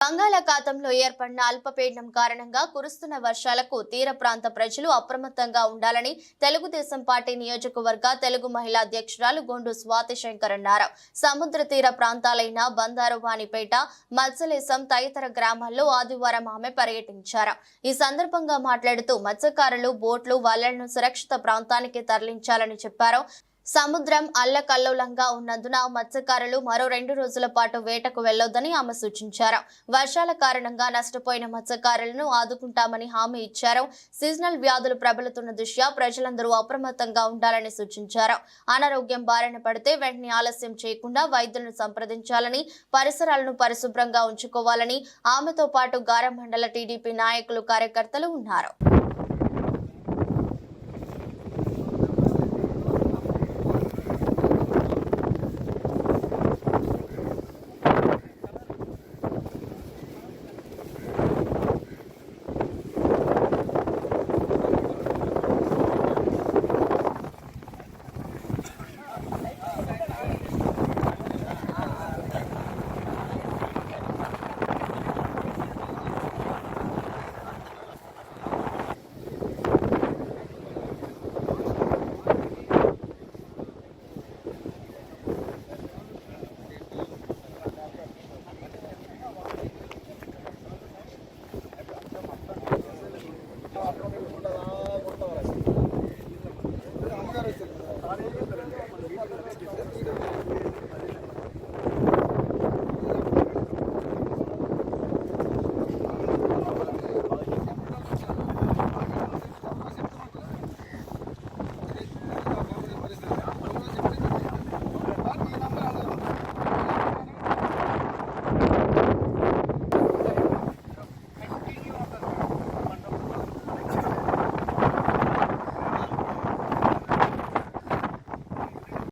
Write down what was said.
బంగాళాఖాతంలో ఏర్పడిన అల్పపీడనం కారణంగా కురుస్తున్న వర్షాలకు తీర ప్రాంత ప్రజలు అప్రమత్తంగా ఉండాలని తెలుగుదేశం పార్టీ నియోజకవర్గ తెలుగు మహిళా అధ్యక్షురాలు గొండు స్వాతి శంకర్ అన్నారు. సముద్ర తీర ప్రాంతాలైన బందారువానిపేట, మత్స్యలేశం తదితర గ్రామాల్లో ఆదివారం ఆమె పర్యటించారు. ఈ సందర్భంగా మాట్లాడుతూ మత్స్యకారులు బోట్లు, వలలను సురక్షిత ప్రాంతానికి తరలించాలని చెప్పారు. సముద్రం అల్లకల్లోలంగా ఉన్నందున మత్స్యకారులు మరో 2 రోజుల పాటు వేటకు వెళ్లొద్దని ఆమె సూచించారు. వర్షాల కారణంగా నష్టపోయిన మత్స్యకారులను ఆదుకుంటామని హామీ ఇచ్చారు. సీజనల్ వ్యాధులు ప్రబలుతున్న దృష్ట్యా ప్రజలందరూ అప్రమత్తంగా ఉండాలని సూచించారు. అనారోగ్యం బారిన పడితే వెంటనే ఆలస్యం చేయకుండా వైద్యులను సంప్రదించాలని, పరిసరాలను పరిశుభ్రంగా ఉంచుకోవాలని ఆమెతో పాటు గారం మండల టీడీపీ నాయకులు, కార్యకర్తలు ఉన్నారు.